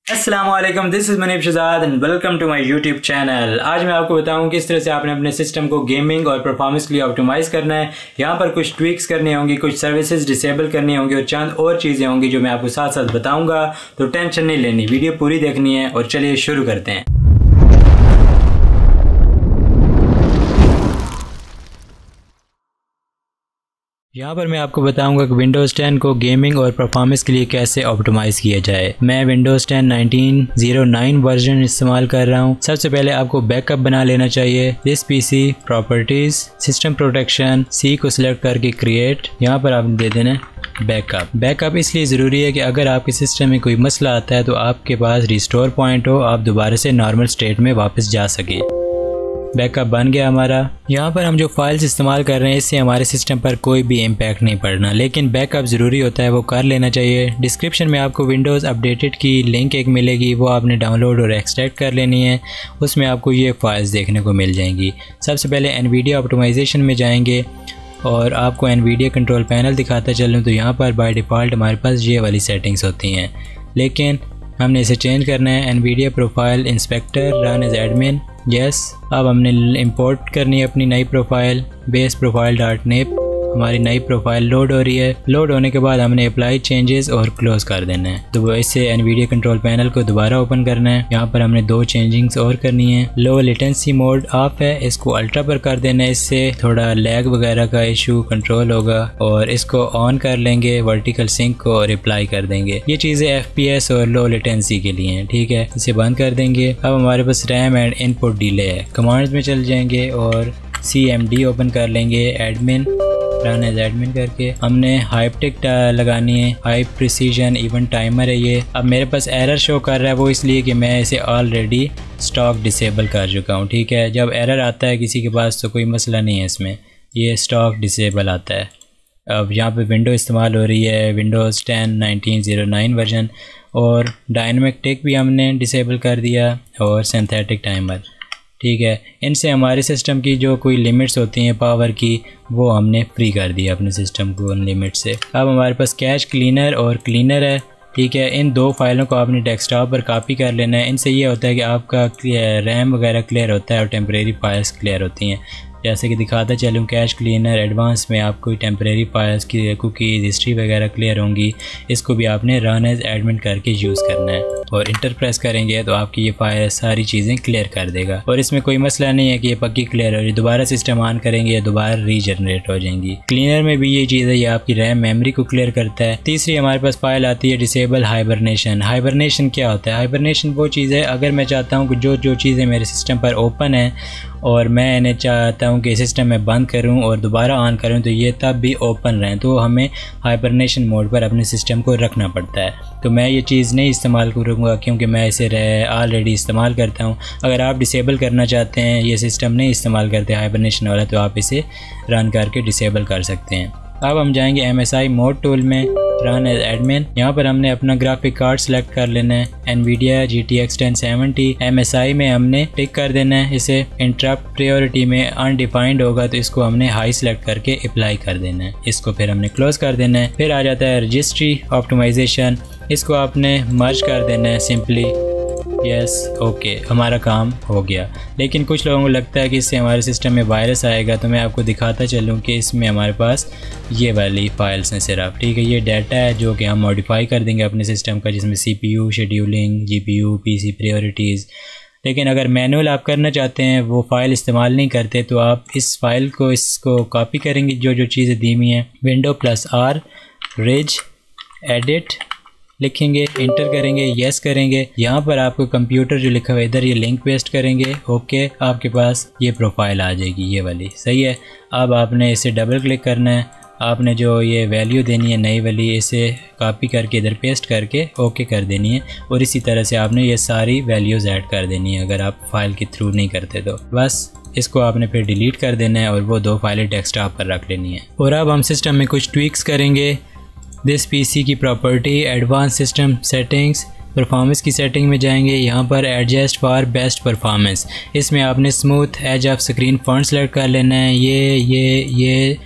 अस्सलामुअलैकुम, this is Munib Shahzad and welcome to my YouTube channel. आज मैं आपको बताऊं किस तरह से आपने अपने सिस्टम को गेमिंग और परफॉर्मेंस के लिए ऑप्टिमाइज़ करना है। यहाँ पर कुछ ट्विक्स करनी होंगी, कुछ सर्विसेज डिसेबल करनी होंगी और चंद और चीज़ें होंगी जो मैं आपको साथ साथ बताऊंगा। तो टेंशन नहीं लेनी, वीडियो पूरी देखनी है और चलिए शुरू करते हैं। यहाँ पर मैं आपको बताऊंगा कि विंडोज़ 10 को गेमिंग और परफॉर्मेंस के लिए कैसे ऑप्टिमाइज़ किया जाए। मैं विंडोज़ 10 1909 वर्जन इस्तेमाल कर रहा हूँ। सबसे पहले आपको बैकअप बना लेना चाहिए। This PC, properties, system protection, C को सिलेक्ट करके क्रिएट। यहाँ पर आपने दे देना बैकअप। बैकअप इसलिए ज़रूरी है कि अगर आपके सिस्टम में कोई मसला आता है तो आपके पास रिस्टोर पॉइंट हो, आप दोबारा से नॉर्मल स्टेट में वापस जा सकें। बैकअप बन गया हमारा। यहाँ पर हम जो फाइल्स इस्तेमाल कर रहे हैं इससे हमारे सिस्टम पर कोई भी इम्पैक्ट नहीं पड़ना, लेकिन बैकअप ज़रूरी होता है, वो कर लेना चाहिए। डिस्क्रिप्शन में आपको विंडोज़ अपडेटेड की लिंक एक मिलेगी, वो आपने डाउनलोड और एक्सट्रैक्ट कर लेनी है। उसमें आपको ये फाइल्स देखने को मिल जाएंगी। सबसे पहले एनवीडिया ऑप्टिमाइजेशन में जाएंगे और आपको एनवीडिया कंट्रोल पैनल दिखाता चलूँ तो यहाँ पर बाय डिफ़ॉल्ट हमारे पास ये वाली सेटिंग्स होती हैं, लेकिन हमने इसे चेंज करना है। Nvidia profile inspector run as admin, yes. अब हमने इंपोर्ट करनी है अपनी नई profile, base profile dot nip. हमारी नई प्रोफाइल लोड हो रही है। लोड होने के बाद हमने अप्लाई चेंजेस और क्लोज कर देना है। तो इससे एनवीडिया कंट्रोल पैनल को दोबारा ओपन करना है। यहाँ पर हमने दो चेंजिंग्स और करनी है। लो लेटेंसी मोड ऑफ है, इसको अल्ट्रा पर कर देना है, इससे थोड़ा लैग वगैरह का इशू कंट्रोल होगा। और इसको ऑन कर लेंगे, वर्टिकल सिंक को और अप्लाई कर देंगे। ये चीज़ें FPS और लो लेटेंसी के लिए हैं, ठीक है। इसे बंद कर देंगे। अब हमारे पास रैम एंड इनपुट डिले है। कमांड्स में चल जाएंगे और CMD ओपन कर लेंगे, एडमिन रन एज एडमिन करके। हमने हाइपटिक लगानी है, हाई प्रिसीजन इवेंट टाइमर है ये। अब मेरे पास एरर शो कर रहा है, वो इसलिए कि मैं इसे ऑलरेडी स्टॉक डिसेबल कर चुका हूँ, ठीक है। जब एरर आता है किसी के पास तो कोई मसला नहीं है इसमें, ये स्टॉक डिसेबल आता है। अब यहाँ पे विंडो इस्तेमाल हो रही है, विंडोज़ 10 1909 वर्जन, और डायनामिक टिक भी हमने डिसेबल कर दिया और सिंथेटिक टाइमर, ठीक है। इनसे हमारे सिस्टम की जो कोई लिमिट्स होती हैं पावर की, वो हमने फ्री कर दिया अपने सिस्टम को उन लिमिट से। अब हमारे पास कैश क्लीनर और क्लीनर है, ठीक है। इन दो फाइलों को आपने डेस्कटॉप पर कॉपी कर लेना है। इनसे ये होता है कि आपका रैम वगैरह क्लियर होता है और टेम्परेरी फाइल्स क्लियर होती हैं। जैसे कि दिखाता चलूँ, कैश क्लीनर एडवांस में आपको टेम्परेरी फाइल्स की कुकीज़ हिस्ट्री वगैरह क्लियर होंगी। इसको भी आपने रन एज एडमिन करके यूज़ करना है और इंटर प्रेस करेंगे तो आपकी ये फाइल सारी चीज़ें क्लियर कर देगा। और इसमें कोई मसला नहीं है कि ये पक्की क्लियर हो रही, दोबारा सिस्टम ऑन करेंगे या दोबारा रीजनरेट हो जाएंगी। क्लीनर में भी ये चीज़ है, ये आपकी रैम मेमोरी को क्लियर करता है। तीसरी हमारे पास फाइल आती है डिसेबल हाइबरनेशन। हाइबरनेशन क्या होता है? हाइबरनेशन वो चीज़ है, अगर मैं चाहता हूँ कि जो चीज़ें मेरे सिस्टम पर ओपन है और मैं इन्हें चाहता हूँ कि सिस्टम में बंद करूँ और दोबारा ऑन करूँ तो ये तब भी ओपन रहें, तो हमें हाइबरनेशन मोड पर अपने सिस्टम को रखना पड़ता है। तो मैं ये चीज़ नहीं इस्तेमाल करूँगा क्योंकि मैं इसे ऑलरेडी इस्तेमाल करता हूँ। अगर आप डिसेबल करना चाहते हैं, ये सिस्टम नहीं इस्तेमाल करते हाइबरनेशन वाला, तो आप इसे रन करके डिसेबल कर सकते हैं। अब हम जाएंगे MSI मोड टूल में, रन एज एडमिन। यहाँ पर हमने अपना ग्राफिक कार्ड सेलेक्ट कर लेना है, NVIDIA GTX 1070। MSI में हमने टिक कर देना है इसे। इंटरप्ट प्रायोरिटी में अनडिफाइंड होगा तो इसको हमने हाई सेलेक्ट करके अप्लाई कर देना है। इसको फिर हमने क्लोज कर देना है। फिर आ जाता है रजिस्ट्री ऑप्टिमाइजेशन, इसको आपने मर्ज कर देना है सिंपली, यस, ओके, हमारा काम हो गया। लेकिन कुछ लोगों को लगता है कि इससे हमारे सिस्टम में वायरस आएगा, तो मैं आपको दिखाता चलूँ कि इसमें हमारे पास ये वाली फाइल्स हैं सिर्फ, ठीक है। ये डाटा है जो कि हम मॉडिफाई कर देंगे अपने सिस्टम का, जिसमें CPU scheduling, GPU PC priorities. लेकिन अगर मैनुअल आप करना चाहते हैं, वो फ़ाइल इस्तेमाल नहीं करते, तो आप इस फाइल को इसको कॉपी करेंगे, जो चीज़ें दी हुई हैं, Windows+R रिज एडिट लिखेंगे, इंटर करेंगे, यस करेंगे। यहाँ पर आपको कंप्यूटर जो लिखा हुआ है इधर ये लिंक पेस्ट करेंगे, ओके, आपके पास ये प्रोफाइल आ जाएगी, ये वाली, सही है। अब आपने इसे डबल क्लिक करना है, आपने जो ये वैल्यू देनी है नई वाली, इसे कॉपी करके इधर पेस्ट करके ओके कर देनी है। और इसी तरह से आपने ये सारी वैल्यूज़ ऐड कर देनी है अगर आप फाइल के थ्रू नहीं करते तो। बस इसको आपने फिर डिलीट कर देना है और वो दो फाइलें डेस्कटॉप पर रख लेनी है। और अब हम सिस्टम में कुछ ट्विक्स करेंगे। दिस PC की property, advance system settings, performance की सेटिंग में जाएंगे। यहाँ पर एडजस्ट फॉर बेस्ट परफॉर्मेंस, इसमें आपने smooth edge of screen font select कर लेना है। ये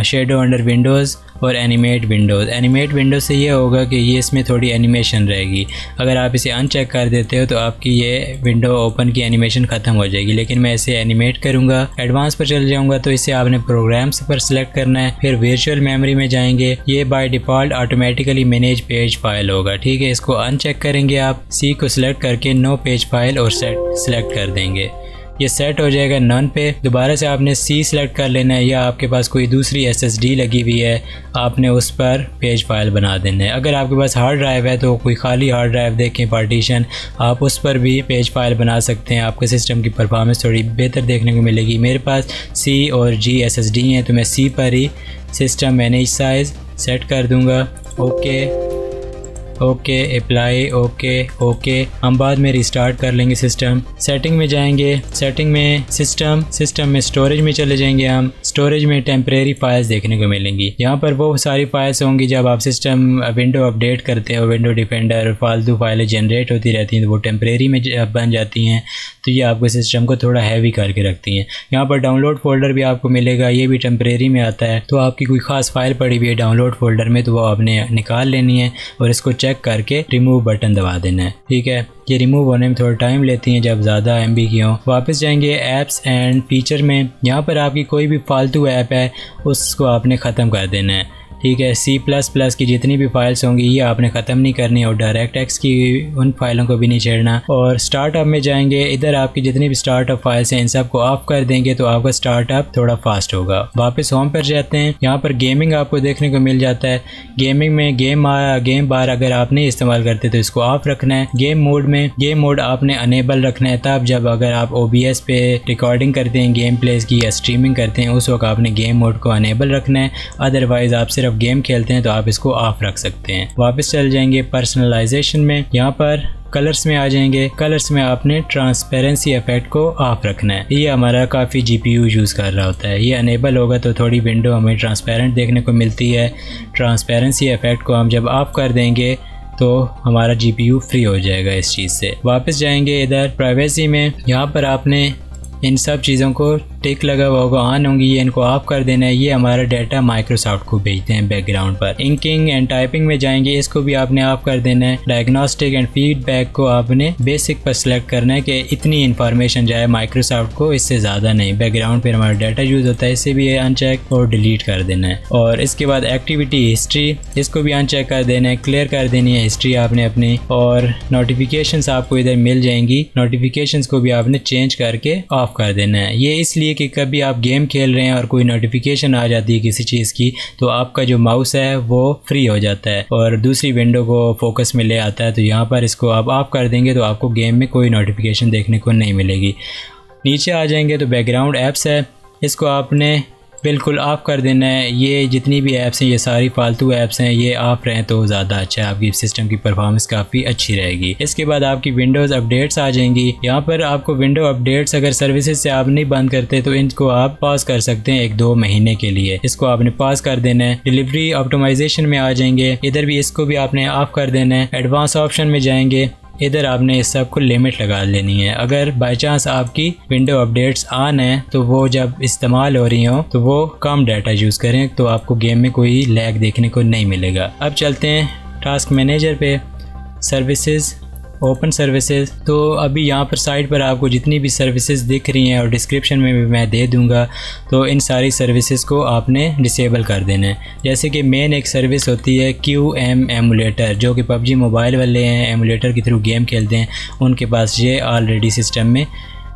शेडो अंडर विंडोज़ और एनिमेट विंडोज़। एनिमेट विंडोज़ से ये होगा कि ये इसमें थोड़ी एनिमेशन रहेगी। अगर आप इसे अनचेक कर देते हो तो आपकी ये विंडो ओपन की एनिमेशन ख़त्म हो जाएगी, लेकिन मैं इसे एनिमेट करूँगा। एडवांस पर चल जाऊँगा तो इसे आपने प्रोग्राम्स पर सिलेक्ट करना है, फिर वर्चुअल मेमोरी में जाएंगे। ये by default automatically manage page file होगा, ठीक है। इसको अनचेक करेंगे आप, सी को सिलेक्ट करके नो पेज फाइल और सेट सिलेक्ट कर देंगे। ये सेट हो जाएगा नन पे। दोबारा से आपने सी सिलेक्ट कर लेना है, या आपके पास कोई दूसरी SSD लगी हुई है आपने उस पर पेज फाइल बना देना है। अगर आपके पास हार्ड ड्राइव है तो कोई खाली हार्ड ड्राइव देखें पार्टीशन, आप उस पर भी पेज फाइल बना सकते हैं। आपके सिस्टम की परफॉर्मेंस थोड़ी बेहतर देखने को मिलेगी। मेरे पास C और G SSD हैं तो मैं C पर ही सिस्टम मैनेज साइज़ सेट कर दूँगा। Okay apply, okay. हम बाद में रिस्टार्ट कर लेंगे सिस्टम। सेटिंग में जाएंगे, सेटिंग में सिस्टम में स्टोरेज में चले जाएंगे। हम स्टोरेज में टेम्परेरी फाइल्स देखने को मिलेंगी। यहाँ पर वो सारी फाइल्स होंगी जब आप सिस्टम विंडो अपडेट करते हो, विंडो डिफेंडर फालतू फाइलें जनरेट होती रहती हैं तो वो टेम्परेरी में बन जाती हैं, तो ये आपके सिस्टम को थोड़ा हैवी करके रखती हैं। यहाँ पर डाउनलोड फोल्डर भी आपको मिलेगा, ये भी टेम्परेरी में आता है। तो आपकी कोई ख़ास फाइल पड़ी हुई है डाउनलोड फोल्डर में तो वो आपने निकाल लेनी है और इसको चेक करके रिमूव बटन दबा देना है, ठीक है। ये रिमूव होने में थोड़ा टाइम लेती हैं जब ज़्यादा MB की हो। वापस जाएंगे ऐप्स एंड फीचर में। यहाँ पर आपकी कोई भी फालतू ऐप है उसको आपने ख़त्म कर देना है, ठीक है। C++ की जितनी भी फाइल्स होंगी ये आपने ख़त्म नहीं करनी, और डायरेक्ट की उन फाइलों को भी नहीं छेड़ना। और स्टार्टअप में जाएंगे, इधर आपकी जितनी भी स्टार्टअप फाइल्स हैं इन सब को ऑफ कर देंगे तो आपका स्टार्टअप थोड़ा फास्ट होगा। वापस होम पर जाते हैं, यहाँ पर गेमिंग आपको देखने को मिल जाता है। गेमिंग में गेम बार अगर आप नहीं इस्तेमाल करते तो इसको ऑफ रखना है। गेम मोड आपने अनेबल रखना है, तब जब अगर आप OBS पे रिकॉर्डिंग करते हैं गेम प्लेस की या स्ट्रीमिंग करते हैं उस वक्त आपने गेम मोड को अनेबल रखना है। अदरवाइज आप सिर्फ गेम खेलते हैं तो आप इसको ऑफ रख सकते हैं। वापस चल जाएंगे पर्सनलाइजेशन में, यहाँ पर कलर्स में आ जाएंगे। कलर्स में आपने ट्रांसपेरेंसी इफेक्ट को ऑफ रखना है। ये हमारा काफ़ी GPU यूज़ कर रहा होता है। ये अनेबल होगा तो थोड़ी विंडो हमें ट्रांसपेरेंट देखने को मिलती है। ट्रांसपेरेंसी इफेक्ट को हम जब ऑफ कर देंगे तो हमारा GPU फ्री हो जाएगा इस चीज़ से। वापस जाएंगे इधर प्राइवेसी में, यहाँ पर आपने इन सब चीज़ों को टिक लगा हुआ होगा, ऑन होंगी, ये इनको ऑफ कर देना है। ये हमारा डाटा माइक्रोसॉफ्ट को भेजते हैं बैकग्राउंड पर। इंकिंग एंड टाइपिंग में जाएंगे, इसको भी आपने ऑफ कर देना है। डायग्नोस्टिक एंड फीडबैक को आपने बेसिक पर सिलेक्ट करना है कि इतनी इन्फॉर्मेशन जाए माइक्रोसॉफ्ट को, इससे ज़्यादा नहीं। बैकग्राउंड पर हमारा डाटा यूज़ होता है, इसे भी अनचेक और डिलीट कर देना है। और इसके बाद एक्टिविटी हिस्ट्री, इसको भी अनचेक कर देना है, क्लियर कर देनी है हिस्ट्री आपने अपनी। और नोटिफिकेशंस आपको इधर मिल जाएंगी, नोटिफिकेशंस को भी आपने चेंज करके ऑफ कर देना है। ये इसलिए कि कभी आप गेम खेल रहे हैं और कोई नोटिफिकेशन आ जाती है किसी चीज़ की तो आपका जो माउस है वो फ्री हो जाता है और दूसरी विंडो को फोकस में ले आता है। तो यहाँ पर इसको आप ऑफ कर देंगे तो आपको गेम में कोई नोटिफिकेशन देखने को नहीं मिलेगी। नीचे आ जाएंगे तो बैकग्राउंड ऐप्स है, इसको आपने बिल्कुल ऑफ कर देना है। ये जितनी भी ऐप्स हैं ये सारी फालतू ऐप्स हैं, ये ऑफ रहें तो ज़्यादा अच्छा है, आपकी सिस्टम की परफॉर्मेंस काफ़ी अच्छी रहेगी। इसके बाद आपकी विंडोज़ अपडेट्स आ जाएंगी। यहाँ पर आपको विंडो अपडेट्स अगर सर्विसेज से आप नहीं बंद करते तो इनको आप पॉज कर सकते हैं 1-2 महीने के लिए, इसको आपने पॉज कर देना है। डिलीवरी ऑप्टिमाइजेशन में आ जाएंगे, इधर भी इसको भी आपने ऑफ कर देना है। एडवांस ऑप्शन में जाएंगे, इधर आपने इस सब को लिमिट लगा लेनी है। अगर बाई चांस आपकी विंडो अपडेट्स ऑन है तो वो जब इस्तेमाल हो रही हो तो वो कम डाटा यूज़ करें तो आपको गेम में कोई लैग देखने को नहीं मिलेगा। अब चलते हैं टास्क मैनेजर पे, सर्विसेज, ओपन सर्विसेज। तो अभी यहाँ पर साइट पर आपको जितनी भी सर्विसेज दिख रही हैं और डिस्क्रिप्शन में भी मैं दे दूँगा, तो इन सारी सर्विसेज को आपने डिसेबल कर देना है। जैसे कि मेन एक सर्विस होती है QM एमुलेटर, जो कि PUBG मोबाइल वाले हैं एमुलेटर के थ्रू गेम खेलते हैं, उनके पास ये ऑलरेडी सिस्टम में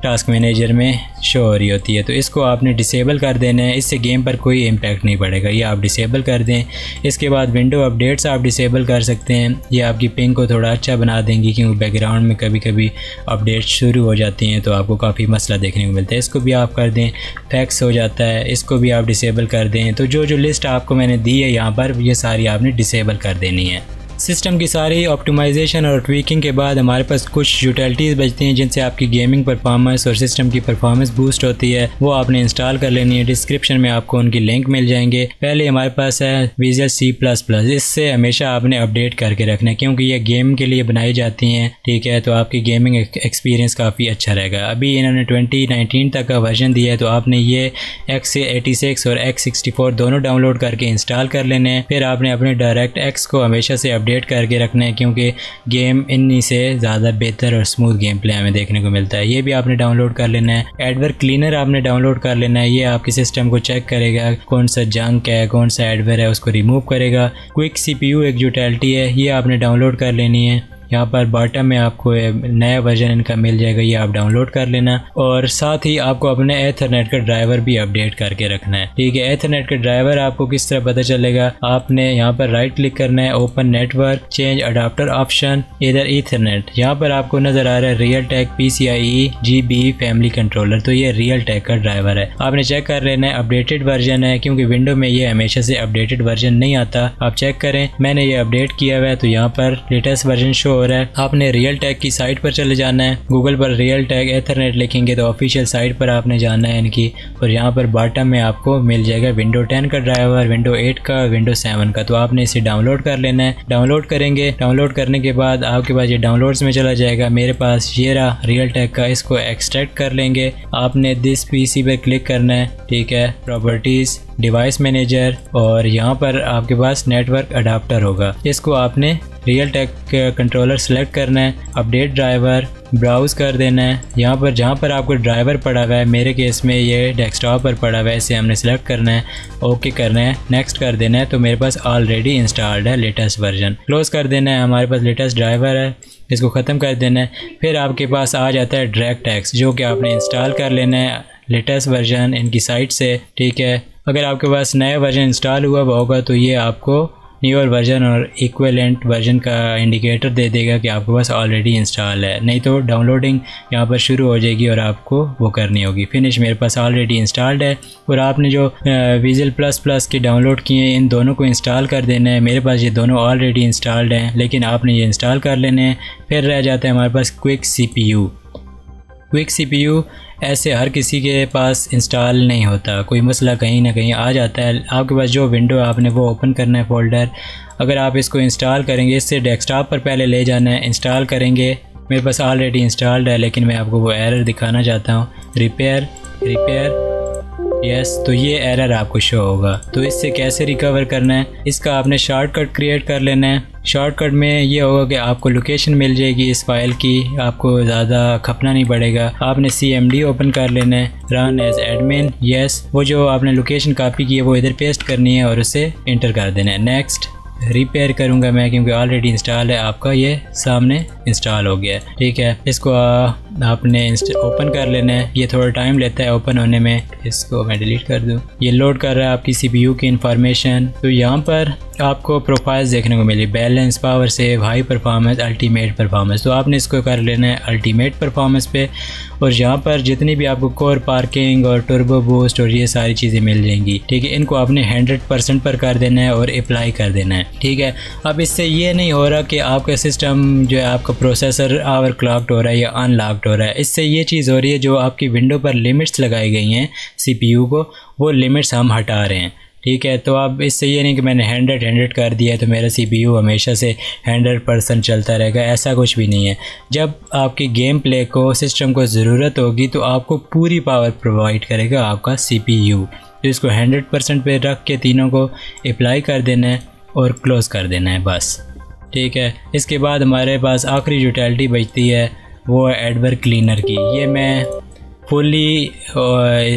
टास्क मैनेजर में शो हो रही होती है। तो इसको आपने डिसेबल कर देना है, इससे गेम पर कोई इम्पैक्ट नहीं पड़ेगा, ये आप डिसेबल कर दें। इसके बाद विंडो अपडेट्स आप डिसेबल कर सकते हैं, ये आपकी पिंग को थोड़ा अच्छा बना देंगी क्योंकि बैकग्राउंड में कभी कभी अपडेट्स शुरू हो जाती हैं तो आपको काफ़ी मसला देखने को मिलता है। इसको भी आप कर दें। फैक्स हो जाता है, इसको भी आप डिसेबल कर दें। तो जो लिस्ट आपको मैंने दी है यहाँ पर ये सारी आपने डिसेबल कर देनी है। सिस्टम की सारी ऑप्टिमाइजेशन और ट्वीकिंग के बाद हमारे पास कुछ यूटिलिटीज़ बचती हैं जिनसे आपकी गेमिंग परफॉर्मेंस और सिस्टम की परफॉर्मेंस बूस्ट होती है। वो आपने इंस्टॉल कर लेनी है। डिस्क्रिप्शन में आपको उनकी लिंक मिल जाएंगे। पहले हमारे पास है विजुअल C++। इससे हमेशा आपने अपडेट करके रखना है क्योंकि ये गेम के लिए बनाई जाती हैं, ठीक है। तो आपकी गेमिंग एक्सपीरियंस काफ़ी अच्छा रहेगा। अभी इन्होंने 2019 तक का वर्जन दिया है, तो आपने ये x86 और x64 दोनों डाउनलोड करके इंस्टॉल कर लेने हैं। फिर आपने अपने डायरेक्ट एक्स को हमेशा से अपडेट करके रखना है क्योंकि गेम इन्हीं से ज़्यादा बेहतर और स्मूथ गेम प्ले हमें देखने को मिलता है। ये भी आपने डाउनलोड कर लेना है। एडवेयर क्लीनर आपने डाउनलोड कर लेना है। ये आपके सिस्टम को चेक करेगा कौन सा जंक है, कौन सा एडवेयर है, उसको रिमूव करेगा। क्विक CPU एक यूटिलिटी है, ये आपने डाउनलोड कर लेनी है। यहाँ पर बॉटम में आपको नया वर्जन इनका मिल जाएगा, ये आप डाउनलोड कर लेना। और साथ ही आपको अपने एथरनेट का ड्राइवर भी अपडेट करके रखना है, ठीक है। एथरनेट का ड्राइवर आपको किस तरह पता चलेगा, आपने यहाँ पर राइट क्लिक करना है, open network, change adapter option, इधर ईथरनेट। यहाँ पर आपको नजर आ रहा है Realtek PCIe GB family controller, तो ये रियल टेक का ड्राइवर है। आपने चेक कर लेना है अपडेटेड वर्जन है क्योंकि विंडो में ये हमेशा से अपडेटेड वर्जन नहीं आता। आप चेक करें, मैंने ये अपडेट किया हुआ है तो यहाँ पर लेटेस्ट वर्जन शो हो रहा है। आपने रियल टेक की साइट पर चले जाना है। गूगल पर रियल टेक एथरनेट लिखेंगे तो ऑफिशियल साइट पर आपने जाना है इनकी, और यहाँ पर बॉटम में आपको मिल जाएगा विंडो 10 का ड्राइवर, विंडो 8 का, विंडो 7 का। तो आपने इसे डाउनलोड कर लेना है। डाउनलोड करेंगे, डाउनलोड करने के बाद आपके पास ये डाउनलोड्स में चला जाएगा। मेरे पास ये रहा रियल टेक का, इसको एक्सट्रैक्ट कर लेंगे। आपने दिस PC पर क्लिक करना है, ठीक है। प्रॉपर्टीज, डिवाइस मैनेजर, और यहाँ पर आपके पास नेटवर्क अडाप्टर होगा। इसको आपने रियल टेक कंट्रोलर सेलेक्ट करना है, अपडेट ड्राइवर, ब्राउज कर देना है। यहाँ पर जहाँ पर आपको ड्राइवर पड़ा हुआ है, मेरे केस में ये डेस्कटॉप पर पड़ा हुआ है, इसे हमने सेलेक्ट करना है, ओके करना है, नेक्स्ट कर देना है। तो मेरे पास ऑलरेडी इंस्टॉल्ड है लेटेस्ट वर्जन। क्लोज कर देना है, हमारे पास लेटेस्ट ड्राइवर है, इसको ख़त्म कर देना है। फिर आपके पास आ जाता है DirectX, जो कि आपने इंस्टॉल कर लेना है लेटेस्ट वर्जन इनकी साइट से, ठीक है। अगर आपके पास नया वर्जन इंस्टॉल हुआ होगा तो ये आपको न्यूअर वर्जन और इक्विवेलेंट वर्जन का इंडिकेटर दे देगा कि आपके पास ऑलरेडी इंस्टॉल है, नहीं तो डाउनलोडिंग यहाँ पर शुरू हो जाएगी और आपको वो करनी होगी। फिनिश, मेरे पास ऑलरेडी इंस्टॉल्ड है। और आपने जो विजुअल प्लस के डाउनलोड किए हैं, इन दोनों को इंस्टॉल कर देना है। मेरे पास ये दोनों ऑलरेडी इंस्टॉल्ड हैं, लेकिन आपने ये इंस्टॉल कर लेने हैं। फिर रह जाता है हमारे पास क्विक CPU। क्विक CPU ऐसे हर किसी के पास इंस्टॉल नहीं होता, कोई मसला कहीं ना कहीं आ जाता है। आपके पास जो विंडो आपने वो ओपन करना है फोल्डर, अगर आप इसको इंस्टॉल करेंगे, इससे डेस्कटॉप पर पहले ले जाना है, इंस्टॉल करेंगे। मेरे पास ऑलरेडी इंस्टॉल्ड है, लेकिन मैं आपको वो एरर दिखाना चाहता हूँ, रिपेयर यस। तो ये एरर आपको शो होगा। तो इससे कैसे रिकवर करना है, इसका आपने शॉर्टकट क्रिएट कर लेना है। शॉर्टकट में ये होगा कि आपको लोकेशन मिल जाएगी इस फाइल की, आपको ज़्यादा खपना नहीं पड़ेगा। आपने CMD ओपन कर लेना है, रन एज एडमिन, यस। वो जो आपने लोकेशन कॉपी की है वो इधर पेस्ट करनी है और उसे इंटर कर देना है। नेक्स्ट, रिपेयर करूँगा मैं क्योंकि ऑलरेडी इंस्टॉल है। आपका ये सामने इंस्टॉल हो गया है, ठीक है। इसको आपने ओपन कर लेना है। ये थोड़ा टाइम लेता है ओपन होने में, इसको मैं डिलीट कर दूँ। ये लोड कर रहा है आपकी CPU की इंफॉर्मेशन। तो यहाँ पर आपको प्रोफाइल्स देखने को मिली, balance, power save, high performance, ultimate performance. तो आपने इसको कर लेना है अल्टीमेट परफॉर्मेंस पे, और यहाँ पर जितनी भी आपको कोर पार्किंग और टर्बो बूस्ट और ये सारी चीज़ें मिल जाएंगी, ठीक है। इनको आपने 100% पर कर देना है और अप्लाई कर देना है, ठीक है। अब इससे ये नहीं हो रहा कि आपका सिस्टम जो है आपका प्रोसेसर ओवर क्लॉक्ड हो रहा है या अनलॉक्ड हो रहा है। इससे ये चीज़ हो रही है, जो आपकी विंडो पर लिमिट्स लगाई गई हैं CPU को, वो लिमिट्स हम हटा रहे हैं, ठीक है। तो अब इससे ये नहीं कि मैंने 100 कर दिया तो मेरा CPU हमेशा से 100% चलता रहेगा, ऐसा कुछ भी नहीं है। जब आपकी गेम प्ले को, सिस्टम को ज़रूरत होगी तो आपको पूरी पावर प्रोवाइड करेगा आपका CPU। तो इसको 100% पे रख के तीनों को अप्लाई कर देना है और क्लोज़ कर देना है, बस, ठीक है। इसके बाद हमारे पास आखिरी यूटिलिटी बचती है, वो है एडवेयर क्लीनर की। ये मैं फुली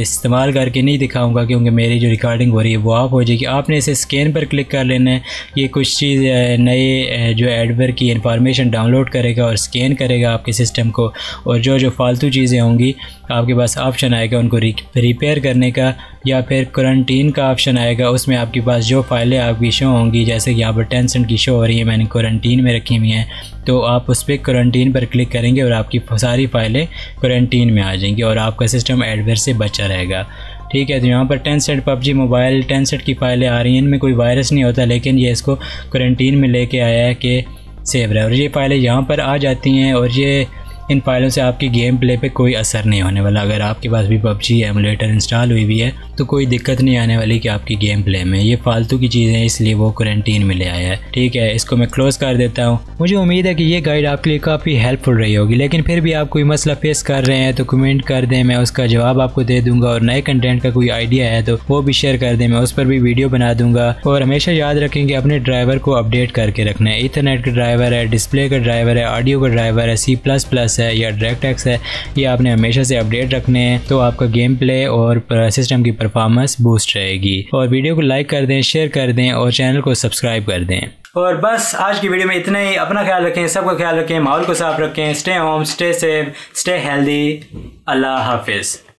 इस्तेमाल करके नहीं दिखाऊंगा क्योंकि मेरी जो रिकॉर्डिंग हो रही है वो ऑफ हो जाएगी। आपने इसे स्कैन पर क्लिक कर लेना है। ये कुछ चीज़ नए जो एडवेयर की इंफॉर्मेशन डाउनलोड करेगा और स्कैन करेगा आपके सिस्टम को, और जो फालतू चीज़ें होंगी आपके पास ऑप्शन आएगा उनको रिपेयर करने का, या फिर क्वारंटीन का ऑप्शन आएगा। उसमें आपके पास जो फाइलें आपकी शो होंगी, जैसे कि यहाँ पर Tencent की शो हो रही है, मैंने क्वारंटीन में रखी हुई हैं, तो आप उस पर क्वारंटीन पर क्लिक करेंगे और आपकी सारी फाइलें क्वारंटीन में आ जाएंगी और आपका सिस्टम एडवेयर से बचा रहेगा। ठीक है। तो यहाँ पर Tencent PUBG मोबाइल Tencent की फाइलें आ रही हैं, इनमें कोई वायरस नहीं होता, लेकिन ये इसको क्वारंटीन में लेके आया है कि सेव रहे। और ये फाइलें यहाँ पर आ जाती हैं और ये इन फाइलों से आपकी गेम प्ले पे कोई असर नहीं होने वाला। अगर आपके पास भी PUBG एमुलेटर इंस्टॉल हुई हुई है तो कोई दिक्कत नहीं आने वाली कि आपकी गेम प्ले में। ये फालतू की चीज़ें इसलिए वो क्वारंटीन में ले आया है, ठीक है। इसको मैं क्लोज़ कर देता हूँ। मुझे उम्मीद है कि ये गाइड आपके लिए काफ़ी हेल्पफुल रही होगी, लेकिन फिर भी आप कोई मसला फेस कर रहे हैं तो कमेंट कर दें, मैं उसका जवाब आपको दे दूँगा। और नए कंटेंट का कोई आइडिया है तो वो भी शेयर कर दें, मैं उस पर भी वीडियो बना दूँगा। और हमेशा याद रखें कि अपने ड्राइवर को अपडेट करके रखना है। ईथरनेट का ड्राइवर है, डिस्प्ले का ड्राइवर है, ऑडियो का ड्राइवर है, C++ है या DirectX है, ये आपने हमेशा से अपडेट रखने हैं, तो आपका गेम प्ले और सिस्टम की परफॉर्मेंस बूस्ट रहेगी। और वीडियो को लाइक कर दें, शेयर कर दें और चैनल को सब्सक्राइब कर दें। और बस आज की वीडियो में इतना ही। अपना ख्याल रखें, सबका ख्याल रखें, माहौल को साफ रखें, stay home, stay safe, stay healthy. अल्लाह हाफिज़।